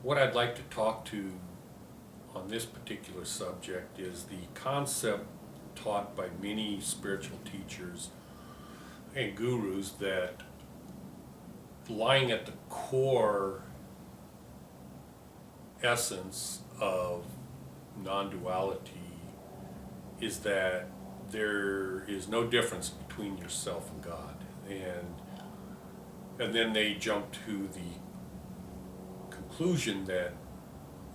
What I'd like to talk to on this particular subject is the concept taught by many spiritual teachers and gurus that lying at the core essence of non-duality is that there is no difference between yourself and God. And then they jump to the conclusion that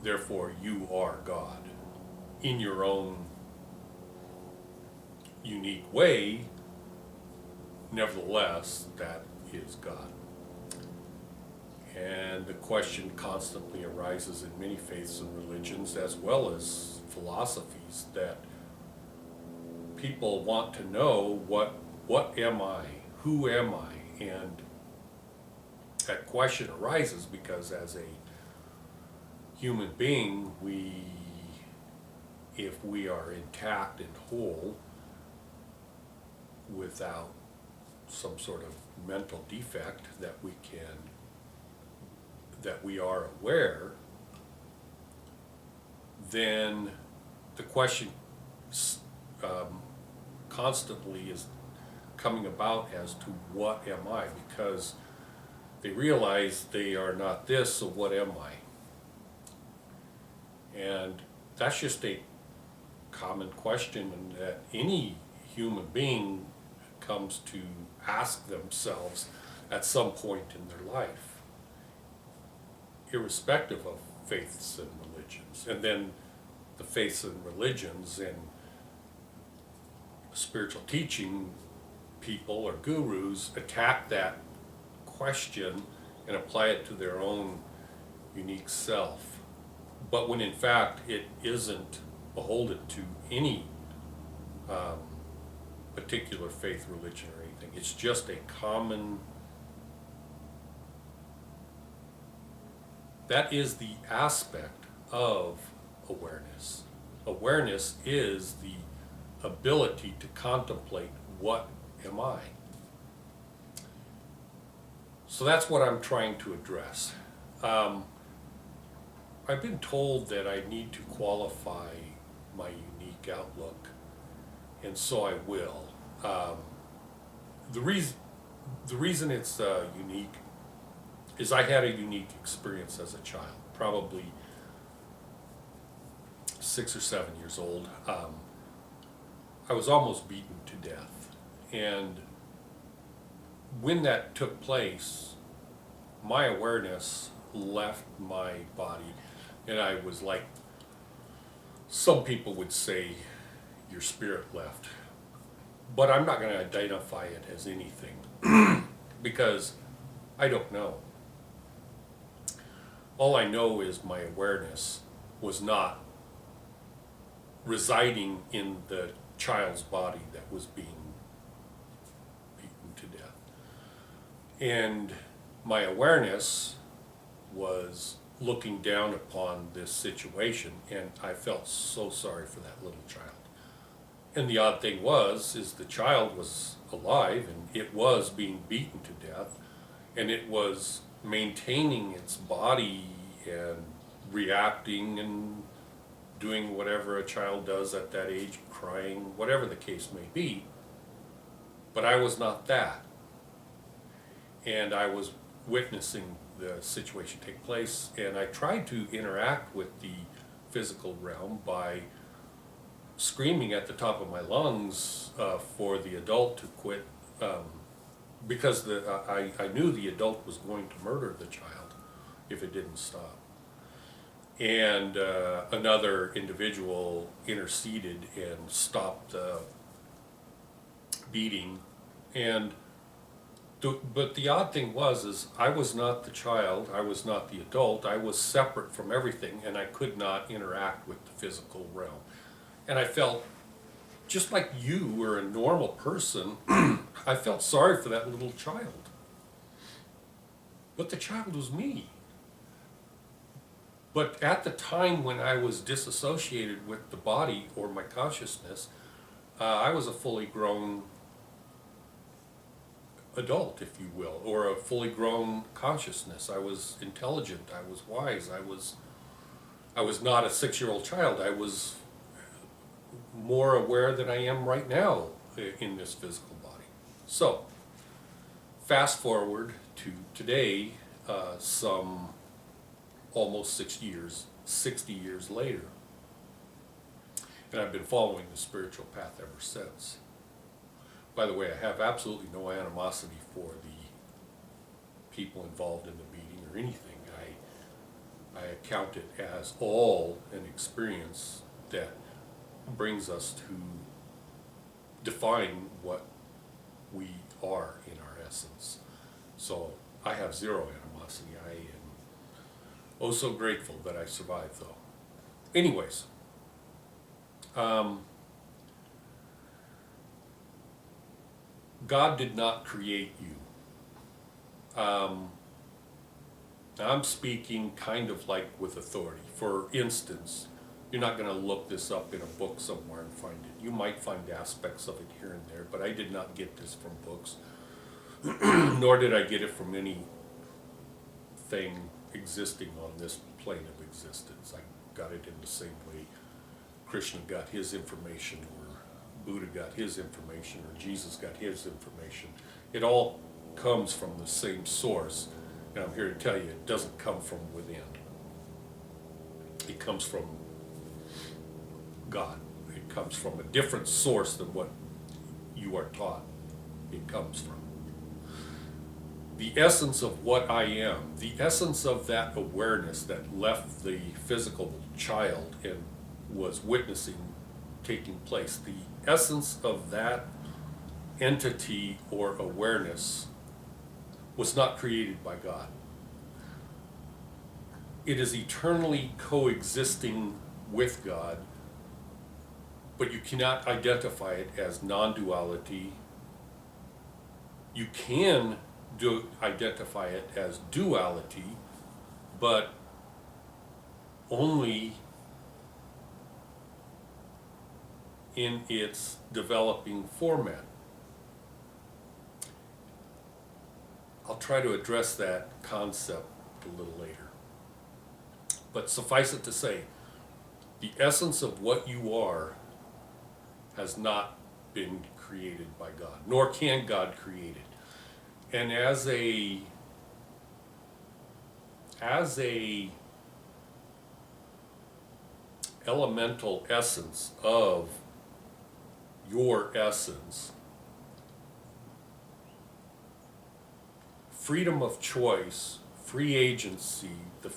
therefore you are God in your own unique way. Nevertheless, that is God. And the question constantly arises in many faiths and religions, as well as philosophies, that people want to know what am I? Who am I? And that question arises because as a human being, if we are intact and whole without some sort of mental defect that we are aware, then the question constantly is coming about as to what am I, because they realize they are not this, so what am I? And that's just a common question that any human being comes to ask themselves at some point in their life, irrespective of faiths and religions. And then the faiths and religions and spiritual teaching people or gurus attack that question and apply it to their own unique self. But when in fact it isn't beholden to any particular faith, religion, or anything. It's just a common, that is the aspect of awareness. Awareness is the ability to contemplate what am I. So that's what I'm trying to address. I've been told that I need to qualify my unique outlook, and so I will. The reason it's unique is I had a unique experience as a child, probably 6 or 7 years old. I was almost beaten to death, and when that took place, my awareness left my body, and I was like, some people would say, your spirit left. But I'm not going to identify it as anything because I don't know. All I know is my awareness was not residing in the child's body that was being beaten to death. And my awareness was looking down upon this situation, and I felt so sorry for that little child. And the odd thing is the child was alive, and it was being beaten to death, and it was maintaining its body and reacting and doing whatever a child does at that age, crying, whatever the case may be. But I was not that. And I was witnessing the situation take place, and I tried to interact with the physical realm by screaming at the top of my lungs for the adult to quit, because I knew the adult was going to murder the child if it didn't stop. And another individual interceded and stopped the beating. But the odd thing is I was not the child, I was not the adult, I was separate from everything, and I could not interact with the physical realm. And I felt, just like you were a normal person, I felt sorry for that little child. But the child was me. But at the time when I was disassociated with the body or my consciousness, I was a fully grown adult, if you will, or a fully grown consciousness. I was intelligent, I was wise, I was not a 6-year-old child. I was more aware than I am right now in this physical body. So, fast forward to today, some almost 60 years later, and I've been following the spiritual path ever since. By the way, I have absolutely no animosity for the people involved in the meeting or anything. I account it as all an experience that brings us to define what we are in our essence. So I have zero animosity. I am oh so grateful that I survived, though. Anyways, God did not create you. I'm speaking kind of like with authority. For instance, you're not going to look this up in a book somewhere and find it. You might find aspects of it here and there, but I did not get this from books, nor did I get it from anything existing on this plane of existence. I got it in the same way Krishna got his information, or Buddha got his information, or Jesus got his information. It all comes from the same source. And I'm here to tell you, it doesn't come from within. It comes from God. It comes from a different source than what you are taught it comes from. The essence of what I am, the essence of that awareness that left the physical child and was witnessing taking place, the essence of that entity or awareness was not created by God. It is eternally coexisting with God, but you cannot identify it as non-duality. You can identify it as duality, but only in its developing format. I'll try to address that concept a little later. But suffice it to say, the essence of what you are has not been created by God, nor can God create it. And as a elemental essence of your essence, freedom of choice, free agency, the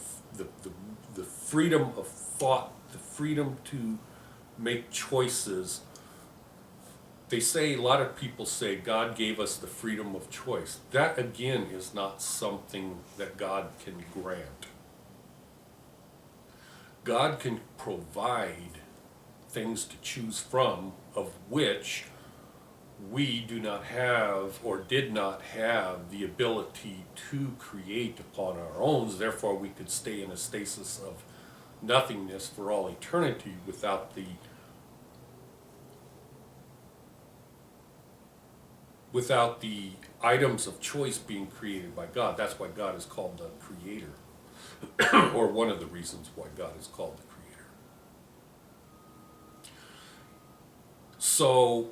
freedom of thought, the freedom to make choices. They say, a lot of people say, God gave us the freedom of choice. That, again, is not something that God can grant. God can provide things to choose from, of which we do not have or did not have the ability to create upon our own. Therefore, we could stay in a stasis of nothingness for all eternity without the items of choice being created by God. That's why God is called the Creator, or one of the reasons why God is called the Creator. So,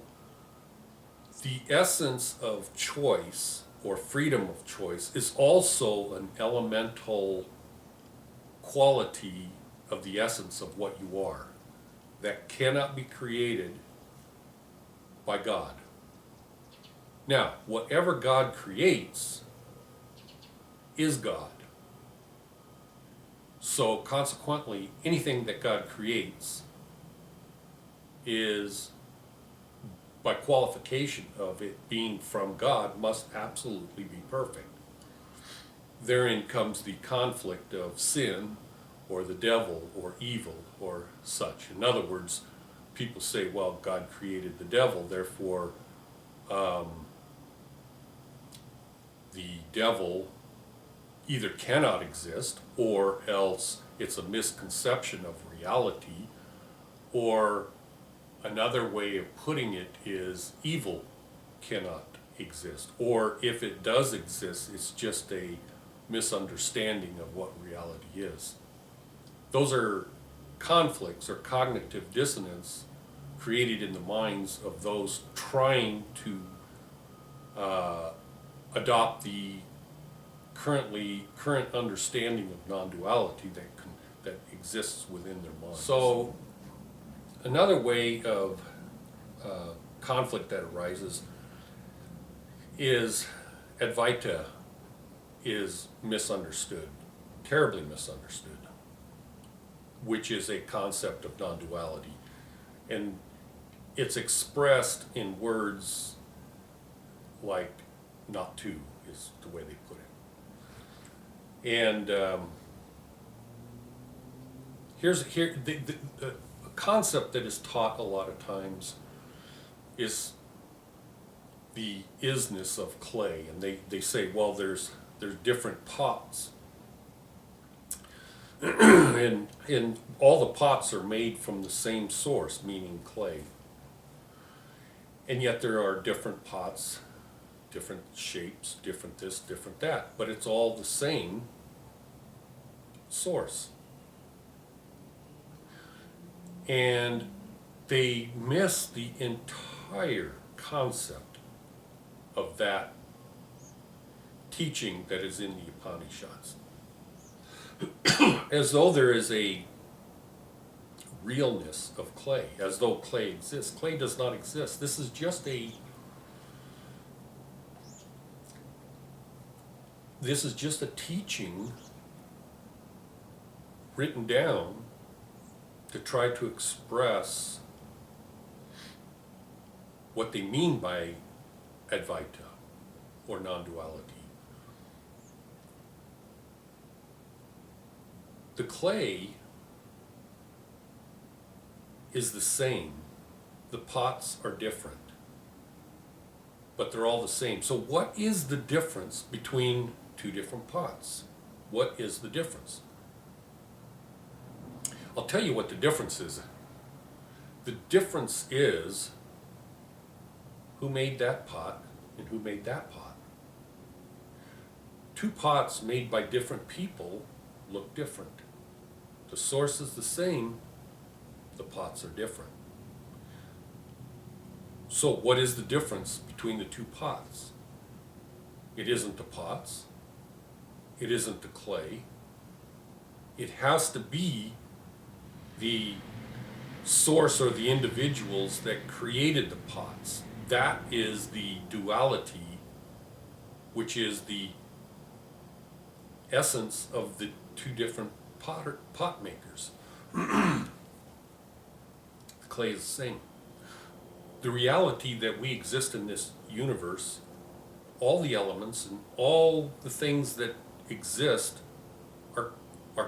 the essence of choice, or freedom of choice, is also an elemental quality of the essence of what you are that cannot be created by God. Now, whatever God creates is God. So consequently, anything that God creates is, by qualification of it being from God, must absolutely be perfect. Therein comes the conflict of sin, or the devil, or evil, or such. In other words, people say, well, God created the devil, therefore the devil either cannot exist, or else it's a misconception of reality, or another way of putting it is evil cannot exist. Or if it does exist, it's just a misunderstanding of what reality is. Those are conflicts or cognitive dissonance created in the minds of those trying to adopt the current understanding of non-duality that exists within their minds. So another way of conflict that arises is Advaita is misunderstood, terribly misunderstood, which is a concept of non-duality. And it's expressed in words like not to, is the way they put it. And the concept that is taught a lot of times is the isness of clay. And they say, well, there's different pots. and all the pots are made from the same source, meaning clay. And yet there are different pots, different shapes, different this, different that, but it's all the same source. And they miss the entire concept of that teaching that is in the Upanishads. As though there is a realness of clay, as though clay exists. Clay does not exist. This is just a teaching written down to try to express what they mean by Advaita or non-duality. The clay is the same. The pots are different, but they're all the same. So what is the difference between two different pots? What is the difference? I'll tell you what the difference is. The difference is who made that pot and who made that pot. Two pots made by different people look different. The source is the same, the pots are different. So what is the difference between the two pots? It isn't the pots. It isn't the clay. It has to be the source or the individuals that created the pots. That is the duality, which is the essence of the two different pot makers. The clay is the same. The reality that we exist in this universe, all the elements and all the things that exist are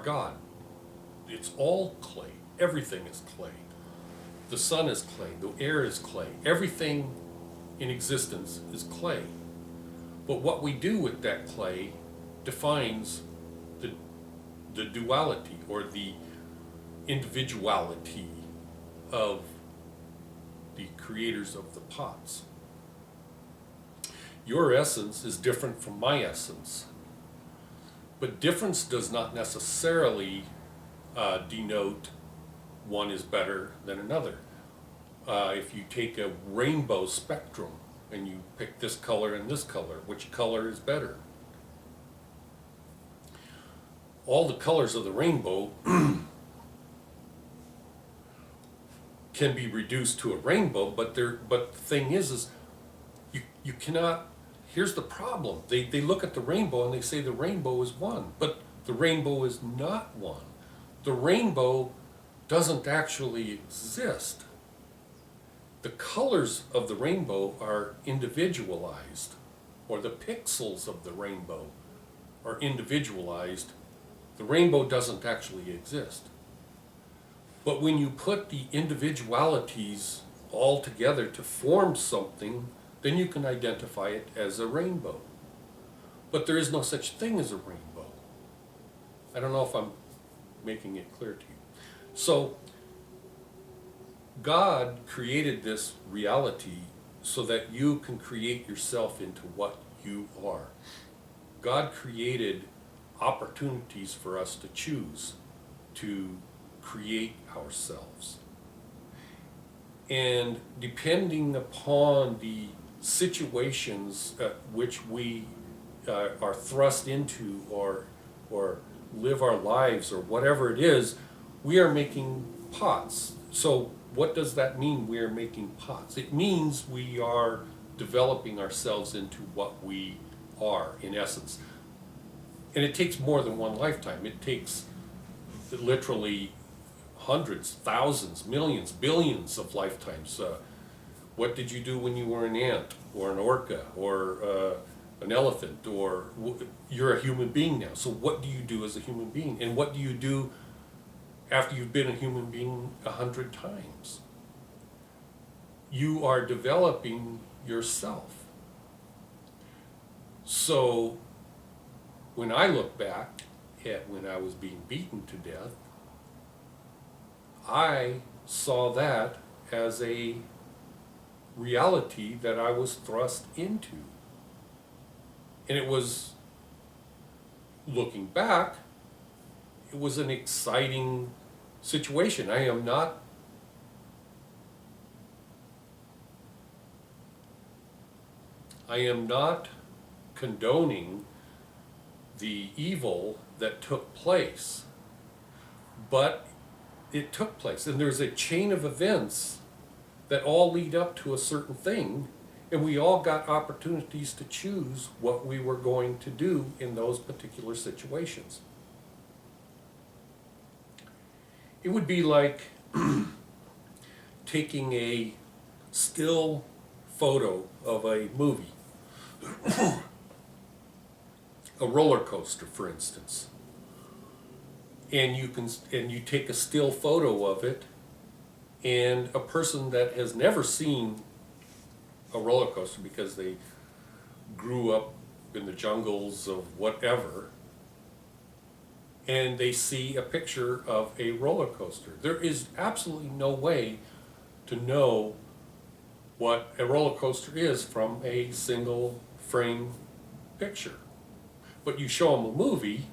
God. It's all clay. Everything is clay. The sun is clay. The air is clay. Everything in existence is clay. But what we do with that clay defines the duality or the individuality of the creators of the pots. Your essence is different from my essence, but difference does not necessarily denote one is better than another. If you take a rainbow spectrum and you pick this color and this color, which color is better? All the colors of the rainbow can be reduced to a rainbow, but the thing is you cannot. Here's the problem. They look at the rainbow and they say the rainbow is one, but the rainbow is not one. The rainbow doesn't actually exist. The colors of the rainbow are individualized, or the pixels of the rainbow are individualized. The rainbow doesn't actually exist. But when you put the individualities all together to form something, then you can identify it as a rainbow. But there is no such thing as a rainbow. I don't know if I'm making it clear to you. So, God created this reality so that you can create yourself into what you are. God created opportunities for us to choose to create ourselves. And depending upon the situations which we are thrust into, or live our lives, or whatever it is, we are making pots. So what does that mean, we are making pots? It means we are developing ourselves into what we are, in essence. And it takes more than one lifetime. It takes literally hundreds, thousands, millions, billions of lifetimes. What did you do when you were an ant, or an orca, or an elephant, or you're a human being now. So what do you do as a human being? And what do you do after you've been a human being 100 times? You are developing yourself. So when I look back at when I was being beaten to death, I saw that as a reality that I was thrust into. And it was, looking back, it was an exciting situation. I am not condoning the evil that took place, but it took place, and there's a chain of events that all lead up to a certain thing, and we all got opportunities to choose what we were going to do in those particular situations. It would be like taking a still photo of a movie, a roller coaster, for instance, and you take a still photo of it, and a person that has never seen a roller coaster because they grew up in the jungles of whatever, and they see a picture of a roller coaster. There is absolutely no way to know what a roller coaster is from a single frame picture. But you show them a movie,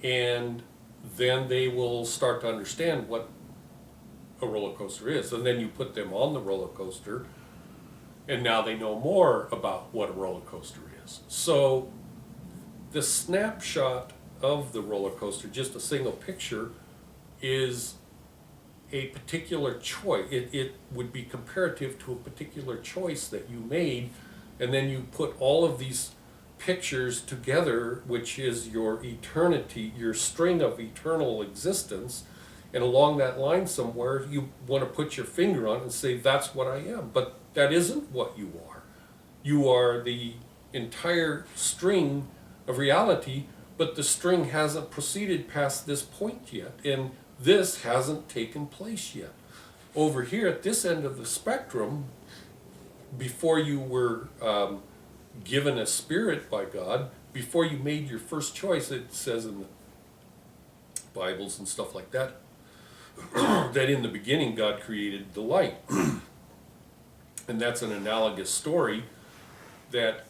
and then they will start to understand what a roller coaster is. And then you put them on the roller coaster, and now they know more about what a roller coaster is. So the snapshot of the roller coaster, just a single picture, is a particular choice. It would be comparative to a particular choice that you made, and then you put all of these pictures together, which is your eternity, your string of eternal existence, and along that line somewhere you want to put your finger on it and say, that's what I am. But that isn't what you are. You are the entire string of reality, but the string hasn't proceeded past this point yet, and this hasn't taken place yet. Over here at this end of the spectrum, before you were given a spirit by God, before you made your first choice, it says in the Bibles and stuff like that, that in the beginning God created the light. And that's an analogous story that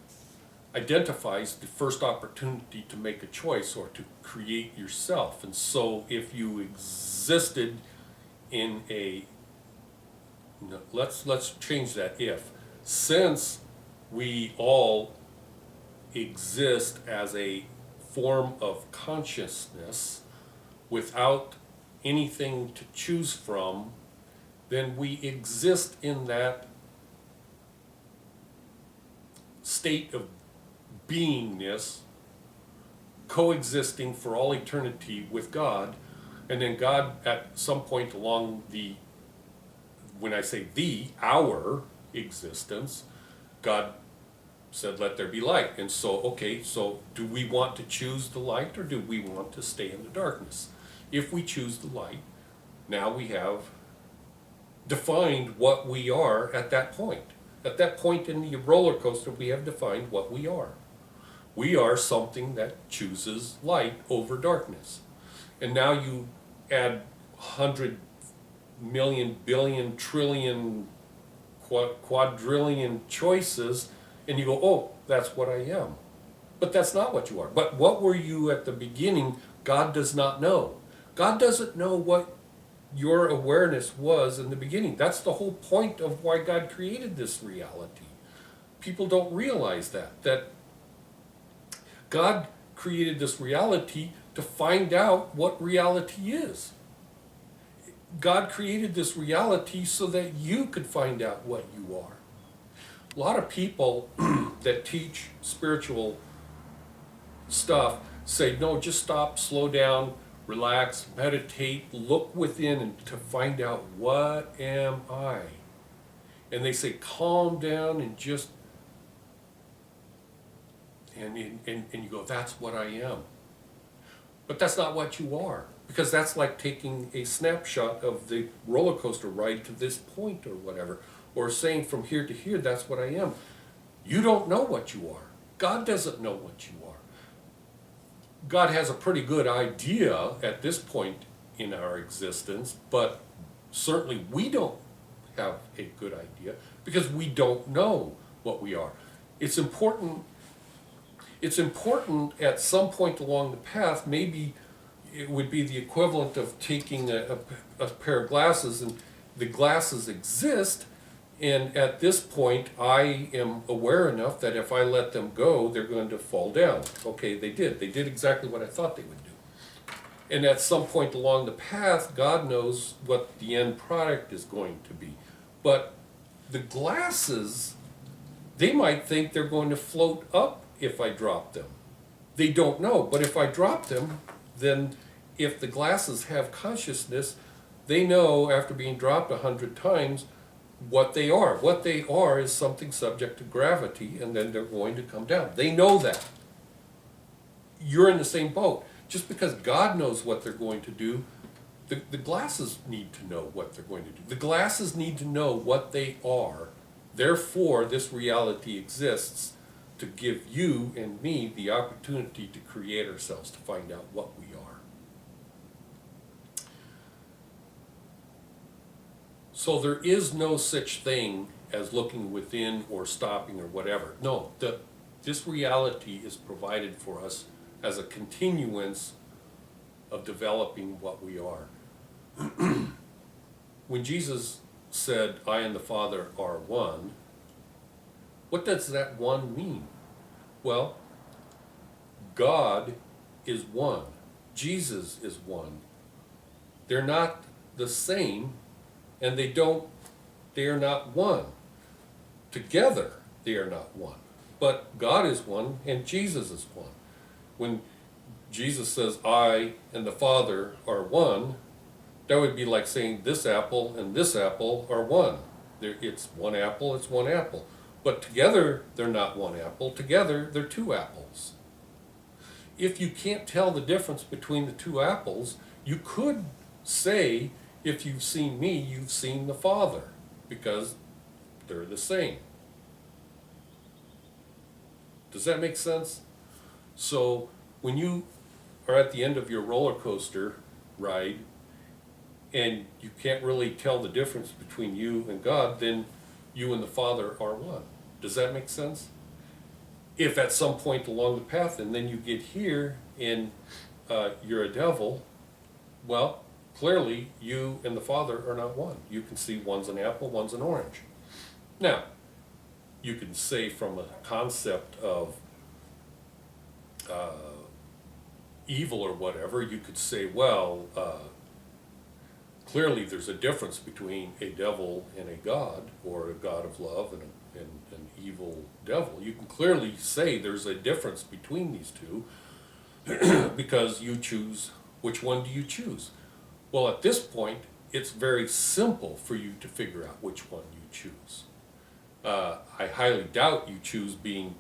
identifies the first opportunity to make a choice or to create yourself. And so if you existed in a, no, let's change that if. Since we all exist as a form of consciousness without anything to choose from, then we exist in that state of beingness, coexisting for all eternity with God. And then God, at some point along the, when I say our existence, God said, let there be light. And so, okay, so do we want to choose the light, or do we want to stay in the darkness? If we choose the light, now we have defined what we are at that point. At that point in the roller coaster, we have defined what we are. We are something that chooses light over darkness. And now you add 100 million, billion, trillion, quadrillion choices, and you go, oh, that's what I am. But that's not what you are. But what were you at the beginning? God does not know. God doesn't know what your awareness was in the beginning. That's the whole point of why God created this reality. People don't realize that God created this reality to find out what reality is. God created this reality so that you could find out what you are. A lot of people that teach spiritual stuff say, no, just stop, slow down, relax, meditate, look within and to find out, what am I? And they say, calm down and just, and you go, that's what I am. But that's not what you are, because that's like taking a snapshot of the roller coaster ride to this point or whatever, or saying from here to here, that's what I am. You don't know what you are. God doesn't know what you are. God has a pretty good idea at this point in our existence, but certainly we don't have a good idea because we don't know what we are. It's important at some point along the path, maybe it would be the equivalent of taking a pair of glasses, and the glasses exist, and at this point I am aware enough that if I let them go, they're going to fall down. Okay, they did exactly what I thought they would do. And at some point along the path, God knows what the end product is going to be. But the glasses, they might think they're going to float up if I drop them. They don't know, but if I drop them, then if the glasses have consciousness, they know after being dropped 100 times what they are. What they are is something subject to gravity, and then they're going to come down. They know that. You're in the same boat. Just because God knows what they're going to do, the glasses need to know what they're going to do. The glasses need to know what they are. Therefore, this reality exists to give you and me the opportunity to create ourselves, to find out what we are. So there is no such thing as looking within or stopping or whatever. No, this reality is provided for us as a continuance of developing what we are. When Jesus said, I and the Father are one, what does that one mean? Well, God is one. Jesus is one. They're not the same, and they are not one. Together, they are not one. But God is one, and Jesus is one. When Jesus says, I and the Father are one, that would be like saying this apple and this apple are one. It's one apple, it's one apple. But together, they're not one apple. Together, they're two apples. If you can't tell the difference between the two apples, you could say, if you've seen me, you've seen the Father, because they're the same. Does that make sense? So when you are at the end of your roller coaster ride and you can't really tell the difference between you and God, then you and the Father are one. Does that make sense? If at some point along the path and then you get here and you're a devil, well, clearly you and the Father are not one. You can see one's an apple, one's an orange. Now, you can say from a concept of evil or whatever, you could say, well, clearly there's a difference between a devil and a God, or a God of love and an evil devil. You can clearly say there's a difference between these two because you choose, which one do you choose? Well, at this point, it's very simple for you to figure out which one you choose. I highly doubt you choose beating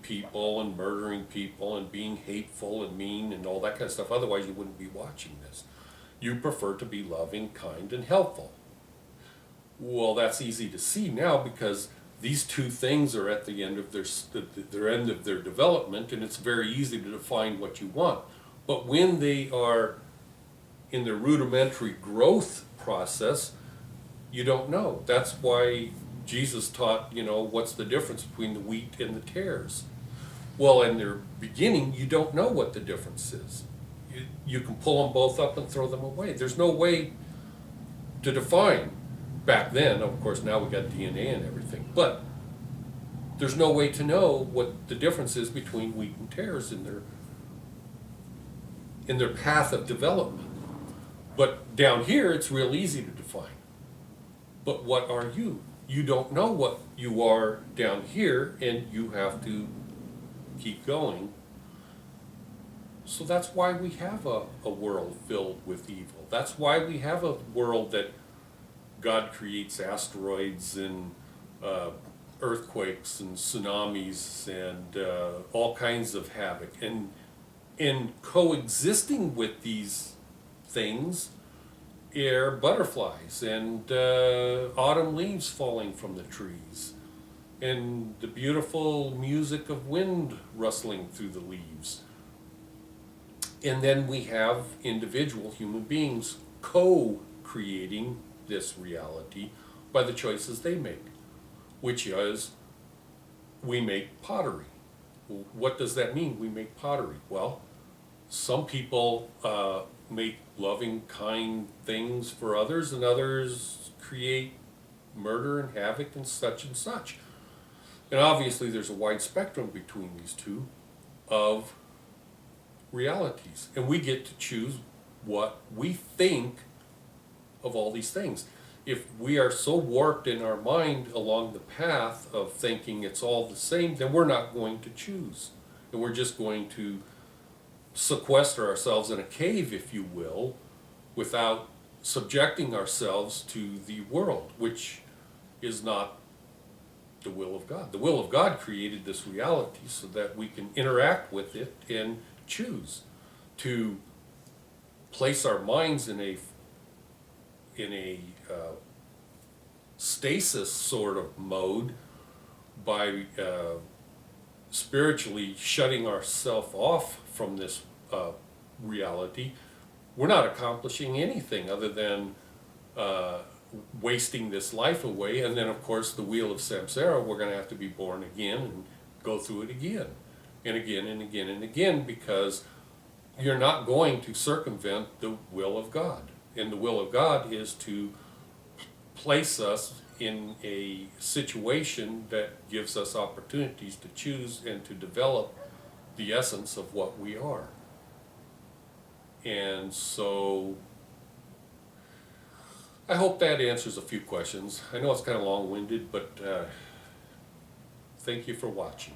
people and murdering people and being hateful and mean and all that kind of stuff. Otherwise, you wouldn't be watching this. You prefer to be loving, kind, and helpful. Well, that's easy to see now because these two things are at the end of their end of their development, and it's very easy to define what you want. But when they are in their rudimentary growth process, You don't know. That's why Jesus taught, what's the difference between the wheat and the tares? Well, in their beginning, you don't know what the difference is. You can pull them both up and throw them away. There's no way to define back then. Of course, now we got DNA and everything, but there's no way to know what the difference is between wheat and tares in their path of development. But down here, it's real easy to define. But what are you? You don't know what you are down here, and you have to keep going. So that's why we have a world filled with evil. That's why we have a world that God creates asteroids and earthquakes and tsunamis and all kinds of havoc. And coexisting with these things are butterflies and autumn leaves falling from the trees and the beautiful music of wind rustling through the leaves. And then we have individual human beings co-creating this reality by the choices they make, which is we make pottery. What does that mean, we make pottery? Well, some people make loving, kind things for others, and others create murder and havoc and such and such. And obviously there's a wide spectrum between these two of realities. And we get to choose what we think of all these things. If we are so warped in our mind along the path of thinking it's all the same, then we're not going to choose. And we're just going to sequester ourselves in a cave, if you will, without subjecting ourselves to the world, which is not the will of God. The will of God created this reality so that we can interact with it and choose to place our minds in a stasis sort of mode by spiritually shutting ourselves off from this reality. We're not accomplishing anything other than wasting this life away, and then of course the wheel of samsara, we're going to have to be born again and go through it again and again and again and again, because you're not going to circumvent the will of God. And the will of God is to place us in a situation that gives us opportunities to choose and to develop the essence of what we are. And so I hope that answers a few questions. I know it's kind of long-winded, but thank you for watching.